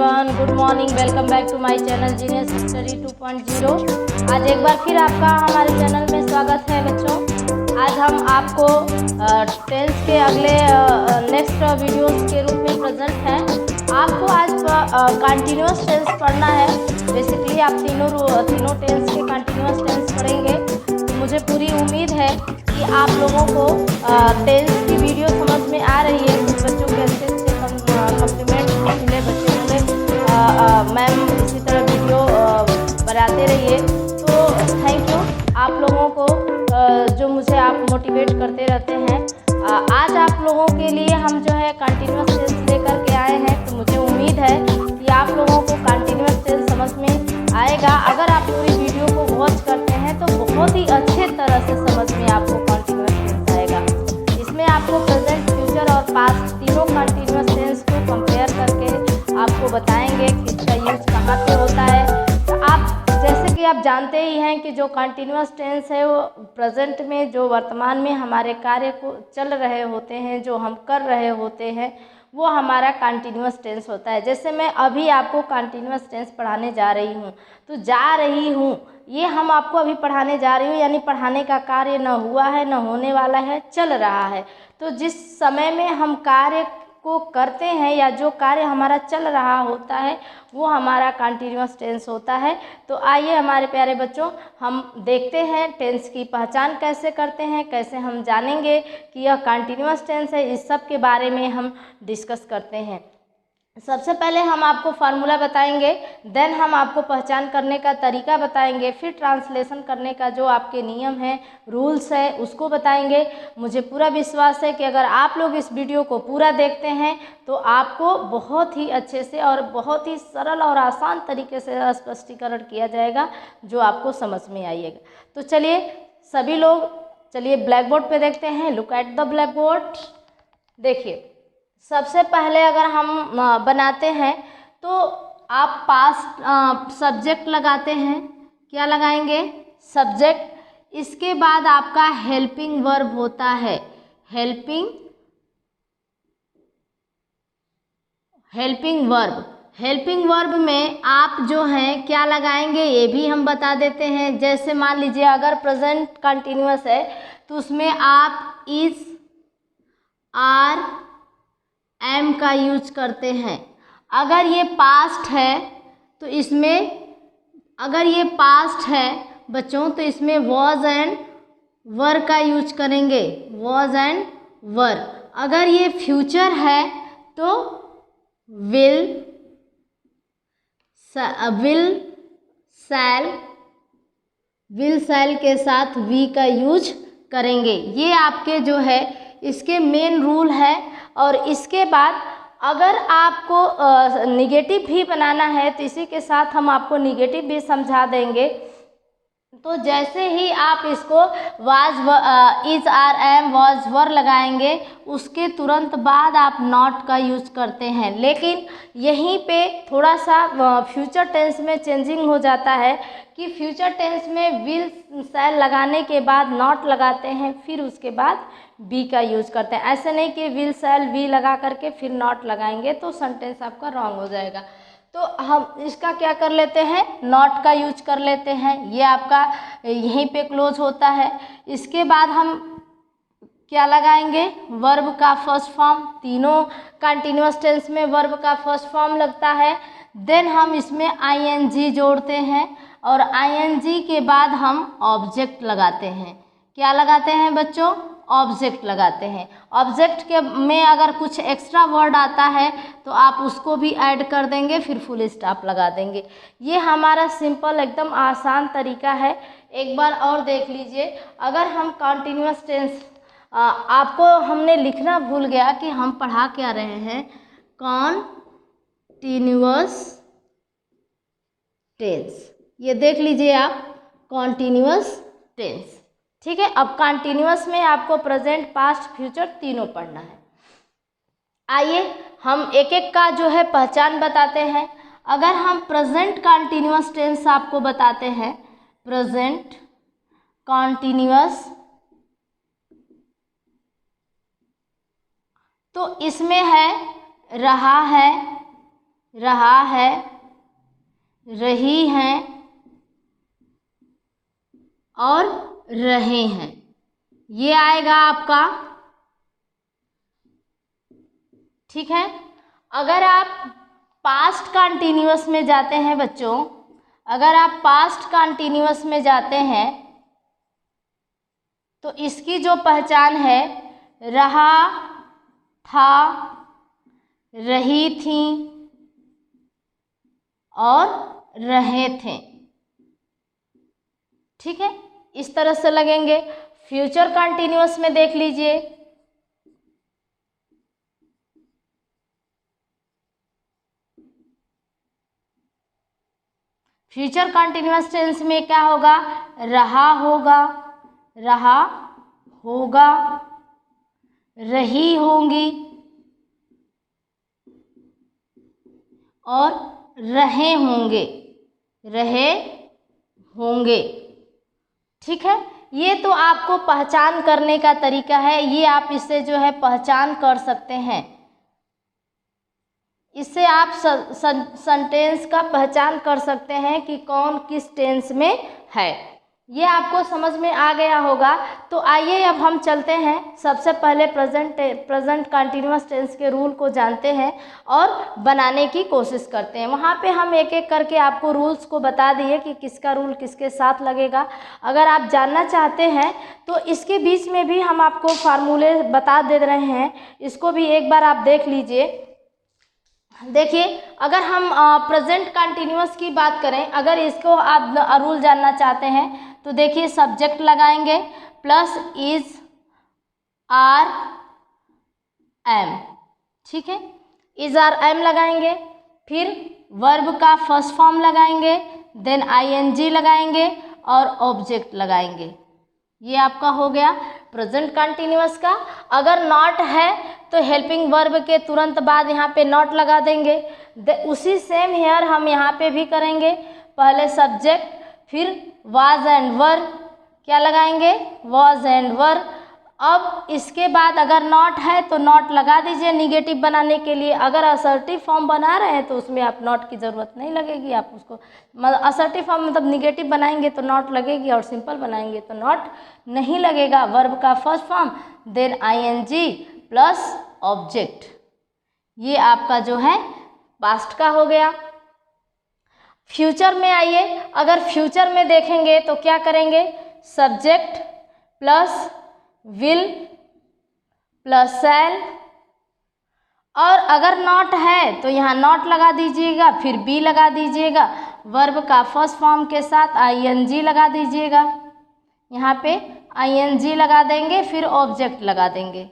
Everyone, good morning. Welcome back to my channel genius study 2.0। आज एक बार फिर आपका हमारे चैनल में स्वागत है बच्चों। आज हम आपको टेंस के अगले नेक्स्ट वीडियोस के रूप में प्रेजेंट हैं। आपको आज कंटिन्यूअस टेंस पढ़ना है। बेसिकली आप तीनों टेंस के कंटिन्यूअस टेंस पढ़ेंगे। तो मुझे पूरी उम्मीद है कि आप लोगों को टेंस की वीडियो समझ में आ रही है। कुछ बच्चों के अच्छे कम्प्लीमेंट मिले, बच्चे बोले मैम इसी तरह वीडियो बनाते रहिए। तो थैंक यू आप लोगों को जो मुझे आप मोटिवेट करते रहते हैं। आज आप लोगों के लिए हम जो है कंटिन्यूअस टेंस लेकर के आए हैं। तो मुझे उम्मीद है कि आप लोगों को कंटिन्यूअस टेंस समझ में आएगा। अगर आप पूरी वीडियो को वॉच करते हैं तो बहुत ही अच्छे तरह से समझ में आपको कंटिन्यूअस टेंस आएगा। इसमें आपको प्रेजेंट, फ्यूचर और पास्ट तीनों कंटिन्यूअस टेंस को कंपेयर करके आपको बताएंगे कि इसका यूज कहाँ पे होता है। तो आप जैसे कि आप जानते ही हैं कि जो कंटिन्यूअस टेंस है वो प्रेजेंट में, जो वर्तमान में हमारे कार्य को चल रहे होते हैं, जो हम कर रहे होते हैं, वो हमारा कंटिन्यूअस टेंस होता है। जैसे मैं अभी आपको कंटिन्यूअस टेंस पढ़ाने जा रही हूँ, तो जा रही हूँ ये हम आपको अभी पढ़ाने जा रही हूँ, यानी पढ़ाने का कार्य न हुआ है न होने वाला है, चल रहा है। तो जिस समय में हम कार्य को करते हैं या जो कार्य हमारा चल रहा होता है वो हमारा कंटिन्यूअस टेंस होता है। तो आइए हमारे प्यारे बच्चों, हम देखते हैं टेंस की पहचान कैसे करते हैं, कैसे हम जानेंगे कि यह कंटिन्यूअस टेंस है। इस सब के बारे में हम डिस्कस करते हैं। सबसे पहले हम आपको फार्मूला बताएंगे, देन हम आपको पहचान करने का तरीका बताएंगे, फिर ट्रांसलेशन करने का जो आपके नियम है, रूल्स है, उसको बताएंगे। मुझे पूरा विश्वास है कि अगर आप लोग इस वीडियो को पूरा देखते हैं तो आपको बहुत ही अच्छे से और बहुत ही सरल और आसान तरीके से स्पष्टीकरण किया जाएगा, जो आपको समझ में आइएगा। तो चलिए सभी लोग, चलिए ब्लैक बोर्ड पर देखते हैं। Look at the black board. देखिए, सबसे पहले अगर हम बनाते हैं तो आप पास्ट सब्जेक्ट लगाते हैं। क्या लगाएंगे? सब्जेक्ट। इसके बाद आपका हेल्पिंग वर्ब होता है। Helping verb. हेल्पिंग वर्ब में आप जो हैं क्या लगाएंगे ये भी हम बता देते हैं। जैसे मान लीजिए अगर प्रेजेंट कंटिन्यूअस है तो उसमें आप इज, आर, एम का यूज करते हैं। अगर ये पास्ट है तो इसमें, अगर ये पास्ट है बच्चों तो इसमें वॉज एंड वर का यूज करेंगे। वॉज एंड वर। अगर ये फ्यूचर है तो विल, शैल के साथ वी का यूज करेंगे। ये आपके जो है इसके मेन रूल है। और इसके बाद अगर आपको निगेटिव भी बनाना है तो इसी के साथ हम आपको निगेटिव भी समझा देंगे। तो जैसे ही आप इसको was, is, are, am, was, were लगाएंगे उसके तुरंत बाद आप नॉट का यूज करते हैं। लेकिन यहीं पे थोड़ा सा फ्यूचर टेंस में चेंजिंग हो जाता है कि फ्यूचर टेंस में विल, शैल लगाने के बाद नॉट लगाते हैं, फिर उसके बाद बी का यूज करते हैं। ऐसे नहीं कि विल, शैल, वी लगा करके फिर नॉट लगाएंगे तो सेंटेंस आपका रॉन्ग हो जाएगा। तो हम इसका क्या कर लेते हैं, नॉट का यूज कर लेते हैं। ये आपका यहीं पे क्लोज होता है। इसके बाद हम क्या लगाएंगे, वर्ब का फर्स्ट फॉर्म। तीनों कंटिन्यूअस टेंस में वर्ब का फर्स्ट फॉर्म लगता है। देन हम इसमें आईएनजी जोड़ते हैं और आईएनजी के बाद हम ऑब्जेक्ट लगाते हैं। क्या लगाते हैं बच्चों? ऑब्जेक्ट लगाते हैं। ऑब्जेक्ट के में अगर कुछ एक्स्ट्रा वर्ड आता है तो आप उसको भी ऐड कर देंगे, फिर फुल स्टॉप लगा देंगे। ये हमारा सिंपल एकदम आसान तरीका है। एक बार और देख लीजिए। अगर हम कंटिन्यूअस टेंस, आपको हमने लिखना भूल गया कि हम पढ़ा क्या रहे हैं, कॉन्टिन्यूअस टेंस। ये देख लीजिए आप, कॉन्टिन्यूअस टेंस। ठीक है। अब कंटिन्यूअस में आपको प्रेजेंट, पास्ट, फ्यूचर तीनों पढ़ना है। आइए हम एक एक का जो है पहचान बताते हैं। अगर हम प्रेजेंट कंटिन्यूअस टेंस आपको बताते हैं, प्रेजेंट कंटिन्यूअस, तो इसमें है रहा है, रहा है, रही हैं और रहे हैं, ये आएगा आपका। ठीक है। अगर आप पास्ट कंटिन्यूअस में जाते हैं बच्चों, अगर आप पास्ट कंटिन्यूअस में जाते हैं तो इसकी जो पहचान है, रहा था, रही थी और रहे थे। ठीक है, इस तरह से लगेंगे। फ्यूचर कंटिन्यूअस में देख लीजिए, फ्यूचर कंटिन्यूअस टेंस में क्या होगा, रहा होगा, रहा होगा, रही होंगी और रहे होंगे, रहे होंगे। ठीक है, ये तो आपको पहचान करने का तरीका है, ये आप इससे जो है पहचान कर सकते हैं। इससे आप सेंटेंस का पहचान कर सकते हैं कि कौन किस टेंस में है। ये आपको समझ में आ गया होगा। तो आइए अब हम चलते हैं, सबसे पहले प्रेजेंट कंटिन्यूअस टेंस के रूल को जानते हैं और बनाने की कोशिश करते हैं। वहाँ पे हम एक एक करके आपको रूल्स को बता दिए कि किसका रूल किसके साथ लगेगा। अगर आप जानना चाहते हैं तो इसके बीच में भी हम आपको फार्मूले बता दे रहे हैं, इसको भी एक बार आप देख लीजिए। देखिए, अगर हम प्रेजेंट कंटिन्यूअस की बात करें, अगर इसको आप रूल जानना चाहते हैं तो देखिए, सब्जेक्ट लगाएंगे प्लस इज, आर, एम। ठीक है, इज, आर, एम लगाएंगे, फिर वर्ब का फर्स्ट फॉर्म लगाएंगे, देन आईएनजी लगाएंगे और ऑब्जेक्ट लगाएंगे। ये आपका हो गया प्रेजेंट कंटिन्यूअस का। अगर नॉट है तो हेल्पिंग वर्ब के तुरंत बाद यहाँ पे नॉट लगा देंगे। उसी सेम हेयर हम यहाँ पे भी करेंगे, पहले सब्जेक्ट, फिर वाज एंड वर, क्या लगाएंगे, वाज एंड वर। अब इसके बाद अगर नॉट है तो नॉट लगा दीजिए निगेटिव बनाने के लिए। अगर असर्टिव फॉर्म बना रहे हैं तो उसमें आप नॉट की ज़रूरत नहीं लगेगी, आप उसको असर्टिव फॉर्म मतलब निगेटिव बनाएंगे तो नॉट लगेगी और सिंपल बनाएंगे तो नॉट नहीं लगेगा। वर्ब का first form, then ING plus object, ये आपका जो है पास्ट का हो गया। फ्यूचर में आइए, अगर फ्यूचर में देखेंगे तो क्या करेंगे, सब्जेक्ट प्लस विल प्लस शैल, और अगर नॉट है तो यहाँ नॉट लगा दीजिएगा, फिर बी लगा दीजिएगा, वर्ब का फर्स्ट फॉर्म के साथ आईएनजी लगा दीजिएगा, यहाँ पे आईएनजी लगा देंगे, फिर ऑब्जेक्ट लगा देंगे।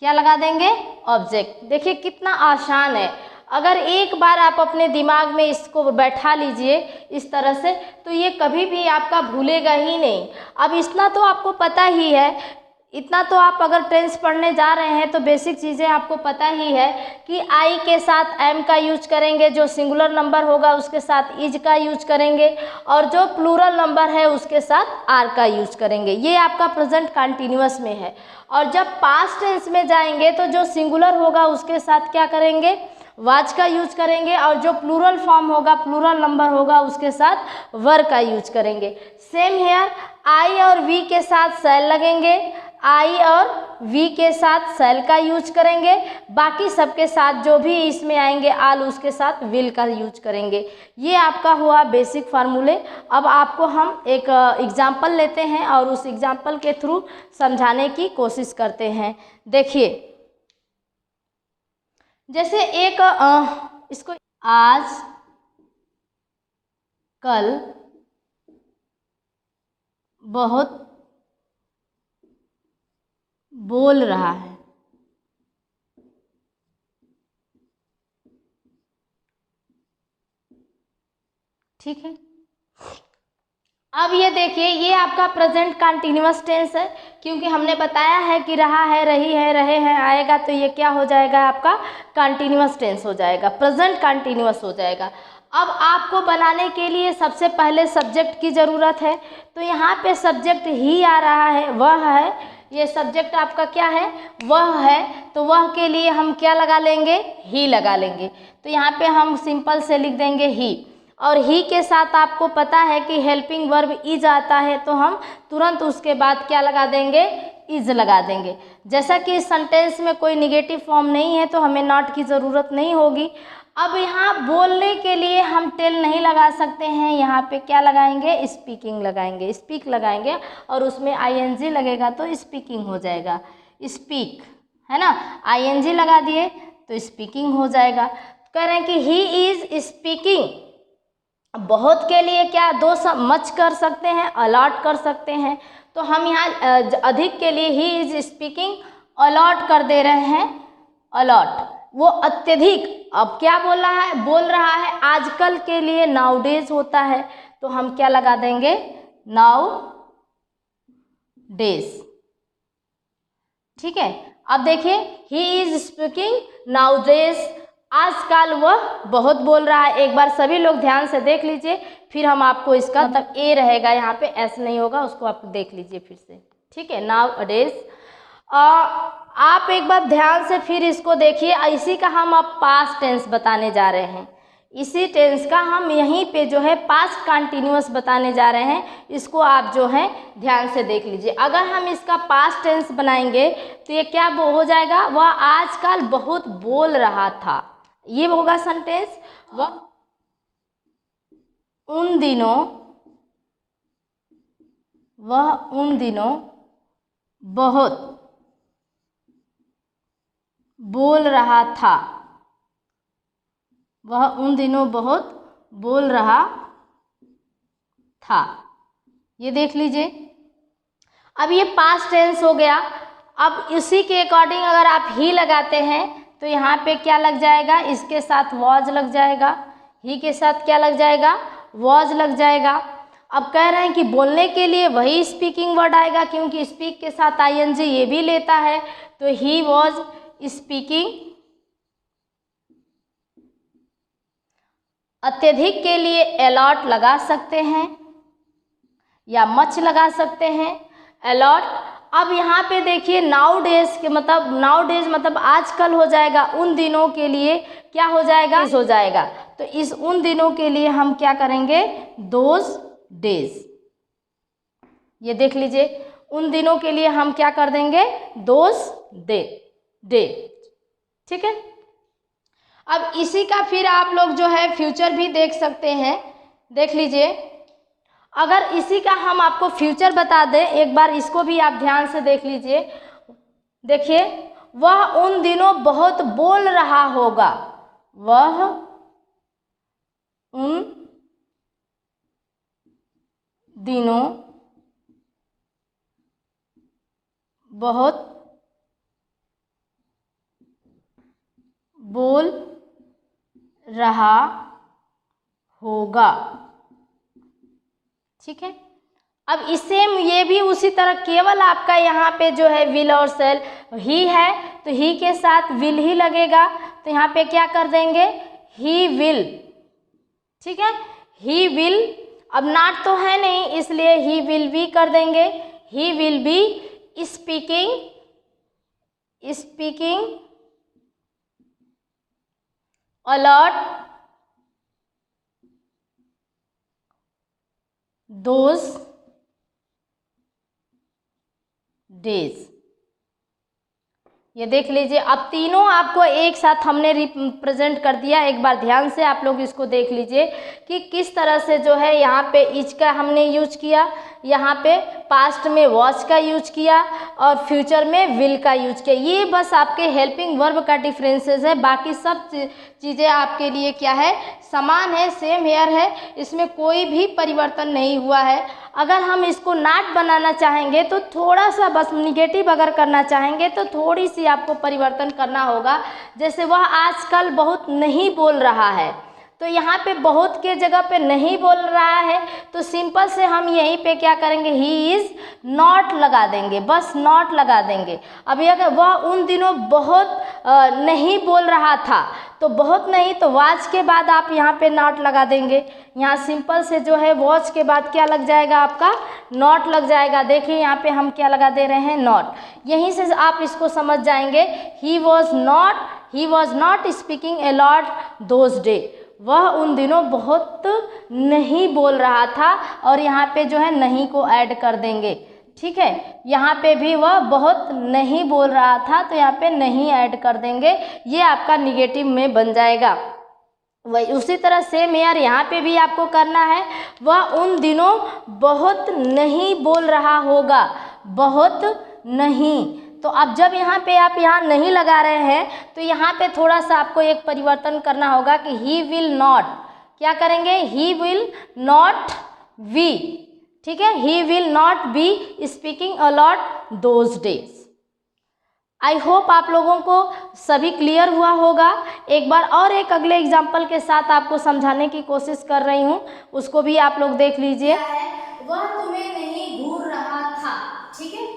क्या लगा देंगे, ऑब्जेक्ट। देखिए कितना आसान है। अगर एक बार आप अपने दिमाग में इसको बैठा लीजिए इस तरह से, तो ये कभी भी आपका भूलेगा ही नहीं। अब इतना तो आपको पता ही है, इतना तो आप अगर टेंस पढ़ने जा रहे हैं तो बेसिक चीज़ें आपको पता ही है कि आई के साथ एम का यूज करेंगे, जो सिंगुलर नंबर होगा उसके साथ इज का यूज करेंगे, और जो प्लूरल नंबर है उसके साथ आर का यूज करेंगे। ये आपका प्रेजेंट कंटिन्यूअस में है। और जब पास्ट टेंस में जाएंगे तो जो सिंगुलर होगा उसके साथ क्या करेंगे, वाज का यूज करेंगे, और जो प्लूरल फॉर्म होगा, प्लूरल नंबर होगा, उसके साथ वर का यूज करेंगे। सेम हेयर, आई और वी के साथ शैल लगेंगे, आई और वी के साथ शैल का यूज करेंगे, बाकी सबके साथ जो भी इसमें आएंगे आल, उसके साथ विल का यूज करेंगे। ये आपका हुआ बेसिक फार्मूले। अब आपको हम एक एग्जाम्पल लेते हैं और उस एग्जाम्पल के थ्रू समझाने की कोशिश करते हैं। देखिए, जैसे एक इसको, आज कल बहुत बोल रहा है। ठीक है, अब ये देखिए, ये आपका प्रेजेंट कंटिन्यूअस टेंस है, क्योंकि हमने बताया है कि रहा है, रही है, रहे हैं आएगा, तो ये क्या हो जाएगा, आपका कंटिन्यूअस टेंस हो जाएगा, प्रेजेंट कंटिन्यूअस हो जाएगा। अब आपको बनाने के लिए सबसे पहले सब्जेक्ट की ज़रूरत है, तो यहाँ पे सब्जेक्ट ही आ रहा है, वह है ये सब्जेक्ट आपका क्या है, वह है, तो वह के लिए हम क्या लगा लेंगे, ही लगा लेंगे। तो यहाँ पे हम सिंपल से लिख देंगे ही, और ही के साथ आपको पता है कि हेल्पिंग वर्ब इज आता है, तो हम तुरंत उसके बाद क्या लगा देंगे, इज लगा देंगे। जैसा कि इस सेंटेंस में कोई निगेटिव फॉर्म नहीं है तो हमें नॉट की ज़रूरत नहीं होगी। अब यहाँ बोलने के लिए हम टेल नहीं लगा सकते हैं, यहाँ पे क्या लगाएंगे, स्पीकिंग लगाएंगे, स्पीक लगाएंगे, और उसमें आईएनजी लगेगा तो स्पीकिंग हो जाएगा, स्पीक, है ना। आईएनजी लगा दिए तो स्पीकिंग हो जाएगा। कह रहे हैं कि ही इज स्पीकिंग, बहुत के लिए क्या दो मच कर सकते हैं, अलॉट कर सकते हैं, तो हम यहाँ अधिक के लिए ही इज स्पीकिंग अलॉट कर दे रहे हैं, अलॉट, वो अत्यधिक। अब क्या बोल रहा है आजकल के लिए नाउ डेज होता है, तो हम क्या लगा देंगे, नाउ डेज। ठीक है, अब देखिए he is speaking now days, आजकल वह बहुत बोल रहा है। एक बार सभी लोग ध्यान से देख लीजिए, फिर हम आपको इसका मतलब ए रहेगा, यहाँ पे एस नहीं होगा, उसको आप देख लीजिए फिर से। ठीक है, नाउ डेज। आप एक बार ध्यान से फिर इसको देखिए, इसी का हम अब पास्ट टेंस बताने जा रहे हैं, इसी टेंस का हम यहीं पे जो है पास्ट कंटिन्यूअस बताने जा रहे हैं। इसको आप जो है ध्यान से देख लीजिए। अगर हम इसका पास्ट टेंस बनाएंगे तो ये क्या हो जाएगा, वह आजकल बहुत बोल रहा था, ये होगा सेंटेंस। वह उन दिनों बहुत बोल रहा था, वह उन दिनों बहुत बोल रहा था, ये देख लीजिए। अब ये पास्ट टेंस हो गया। अब इसी के अकॉर्डिंग अगर आप ही लगाते हैं तो यहाँ पे क्या लग जाएगा, इसके साथ वॉज लग जाएगा, ही के साथ क्या लग जाएगा, वॉज लग जाएगा। अब कह रहे हैं कि बोलने के लिए वही स्पीकिंग वर्ड आएगा, क्योंकि स्पीक के साथ आईएनजी ये भी लेता है, तो ही वॉज स्पीकिंग। अत्यधिक के लिए अलॉट लगा सकते हैं या मच लगा सकते हैं, अलॉट। अब यहाँ पे देखिए नाउ डेज के मतलब, नाउ डेज मतलब आजकल हो जाएगा, उन दिनों के लिए क्या हो जाएगा, हो जाएगा। तो इस उन दिनों के लिए हम क्या करेंगे, दोज डेज, ये देख लीजिए। उन दिनों के लिए हम क्या कर देंगे, दोज डे। ठीक है, अब इसी का फिर आप लोग जो है फ्यूचर भी देख सकते हैं, देख लीजिए। अगर इसी का हम आपको फ्यूचर बता दें, एक बार इसको भी आप ध्यान से देख लीजिए। देखिए, वह उन दिनों बहुत बोल रहा होगा, वह उन दिनों बहुत बोल रहा होगा। ठीक है, अब इससे ये भी उसी तरह, केवल आपका यहाँ पे जो है विल और सेल, ही है तो ही के साथ विल ही लगेगा, तो यहाँ पे क्या कर देंगे, ही विल। ठीक है, ही विल, अब नॉट तो है नहीं इसलिए ही विल भी कर देंगे, he will be speaking a lot those days, ये देख लीजिए। अब तीनों आपको एक साथ हमने रिप्रेजेंट कर दिया। एक बार ध्यान से आप लोग इसको देख लीजिए कि किस तरह से जो है यहाँ पे इज का हमने यूज किया, यहाँ पे पास्ट में वॉच का यूज किया और फ्यूचर में विल का यूज किया। ये बस आपके हेल्पिंग वर्ब का डिफरेंसेस है, बाकी सब चीज़ें आपके लिए क्या है, समान है, सेम हेयर है, इसमें कोई भी परिवर्तन नहीं हुआ है। अगर हम इसको नॉट बनाना चाहेंगे तो थोड़ा सा बस निगेटिव अगर करना चाहेंगे तो थोड़ी सी आपको परिवर्तन करना होगा। जैसे वह आजकल बहुत नहीं बोल रहा है, तो यहाँ पे बहुत के जगह पे नहीं बोल रहा है, तो सिंपल से हम यहीं पे क्या करेंगे, ही इज़ नॉट लगा देंगे, बस नॉट लगा देंगे। अब अगर वह उन दिनों बहुत नहीं बोल रहा था, तो बहुत नहीं, तो वॉच के बाद आप यहाँ पे नॉट लगा देंगे। यहाँ सिंपल से जो है वॉच के बाद क्या लग जाएगा, आपका नॉट लग जाएगा। देखिए यहाँ पे हम क्या लगा दे रहे हैं, नॉट। यहीं से आप इसको समझ जाएंगे, he was not speaking a lot those day, वह उन दिनों बहुत नहीं बोल रहा था, और यहाँ पे जो है नहीं को ऐड कर देंगे। ठीक है, यहाँ पे भी वह बहुत नहीं बोल रहा था, तो यहाँ पे नहीं ऐड कर देंगे, ये आपका निगेटिव में बन जाएगा। वही उसी तरह सेम यार यहाँ पे भी आपको करना है, वह उन दिनों बहुत नहीं बोल रहा होगा, बहुत नहीं। तो अब जब यहाँ पे आप यहाँ नहीं लगा रहे हैं, तो यहाँ पे थोड़ा सा आपको एक परिवर्तन करना होगा कि ही विल नॉट, क्या करेंगे, ही विल नॉट बी, ठीक है, he will not be speaking a lot those days. I hope आप लोगों को सभी क्लियर हुआ होगा। एक बार और एक अगले एग्जाम्पल के साथ आपको समझाने की कोशिश कर रही हूँ, उसको भी आप लोग देख लीजिए। वह तुम्हें नहीं घूर रहा था, ठीक है,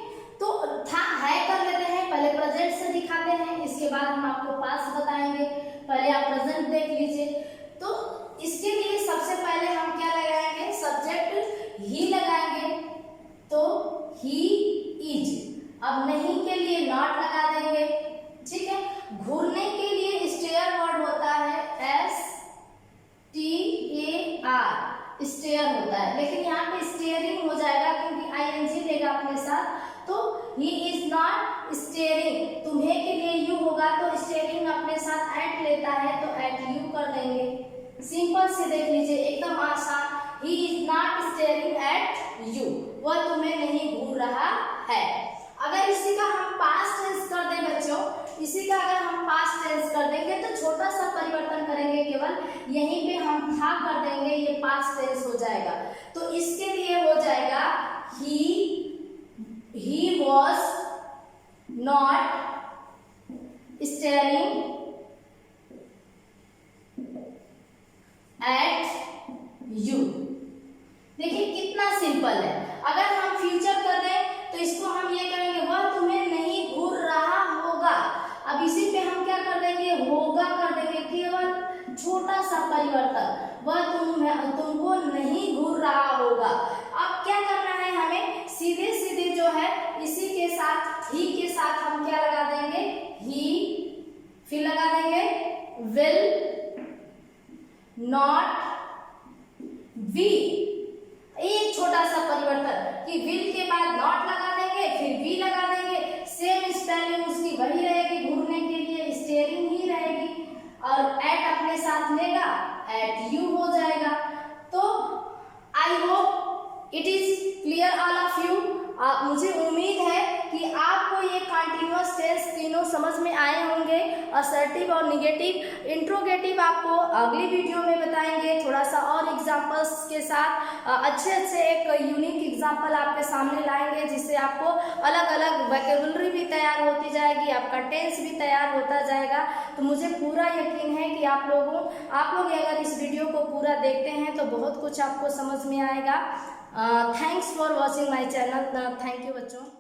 तो था है कर लेते हैं, पहले प्रेजेंट से दिखाते हैं, इसके बाद हम आपको पास्ट बताएंगे। पहले आप प्रेजेंट देख लीजिए। तो इसके लिए सबसे पहले हम क्या लगाएंगे, सब्जेक्ट ही लगाएंगे, तो ही इज। अब नहीं के लिए नॉट लगा देंगे, ठीक है। घूरने के लिए स्टेयर वर्ड होता है, STAR, स्टेयर होता है, लेकिन यहाँ पे स्टेयरिंग हो जाएगा क्योंकि ING लेगा अपने साथ, तो ही इज नॉट स्टेयरिंग। तुम्हें के लिए यू होगा, तो स्टेयरिंग अपने साथ एट लेता है, तो एट यू कर देंगे। सिंपल से देख लीजिए, एकदम आसान, he is not staring at you, वह तुम्हें नहीं घूर रहा है। अगर इसी का हम पास्ट टेंस कर दें बच्चों, इसी का अगर हम पास्ट टेंस कर देंगे, तो छोटा सा परिवर्तन करेंगे, केवल यहीं पे हम था कर देंगे, ये पास्ट टेंस हो जाएगा। तो इसके लिए हो जाएगा he was not staring at you। देखिए कितना सिंपल है। अगर हम फ्यूचर कर दें, तो इसको हम ये करेंगे, वह तुम्हें नहीं घूर रहा होगा। अब इसी पे हम क्या कर देंगे, होगा कर देंगे, केवल छोटा सा परिवर्तन, वह तुमको नहीं घूर रहा होगा। अब क्या करना है हमें, सीधे सीधे जो है इसी के साथ, ही के साथ हम क्या लगा देंगे, ही, फिर लगा देंगे विल नॉट बी। एक छोटा सा परिवर्तन कि विल के बाद नॉट लगा देंगे, फिर बी लगा देंगे, सेम स्पेलिंग उसकी वही रहेगी, घूरने के लिए स्टेयरिंग ही रहेगी, और एट अपने साथ लेगा, एट यू हो जाएगा। तो I hope it is clear all of you. मुझे उम्मीद है कि आपको ये कंटिन्यूअस टेंस तीनों समझ में आए होंगे। असर्टिव और निगेटिव, इंट्रोगेटिव आपको अगली वीडियो में बताएंगे, थोड़ा सा और एग्जांपल्स के साथ अच्छे एक यूनिक एग्जांपल आपके सामने लाएंगे, जिससे आपको अलग अलग वोकैबुलरी भी तैयार होती जाएगी, आपका टेंस भी तैयार होता जाएगा। तो मुझे पूरा यकीन है कि आप लोग अगर इस वीडियो को पूरा देखते हैं, तो बहुत कुछ आपको समझ में आएगा। Thanks for watching my channel. Thank you बच्चों।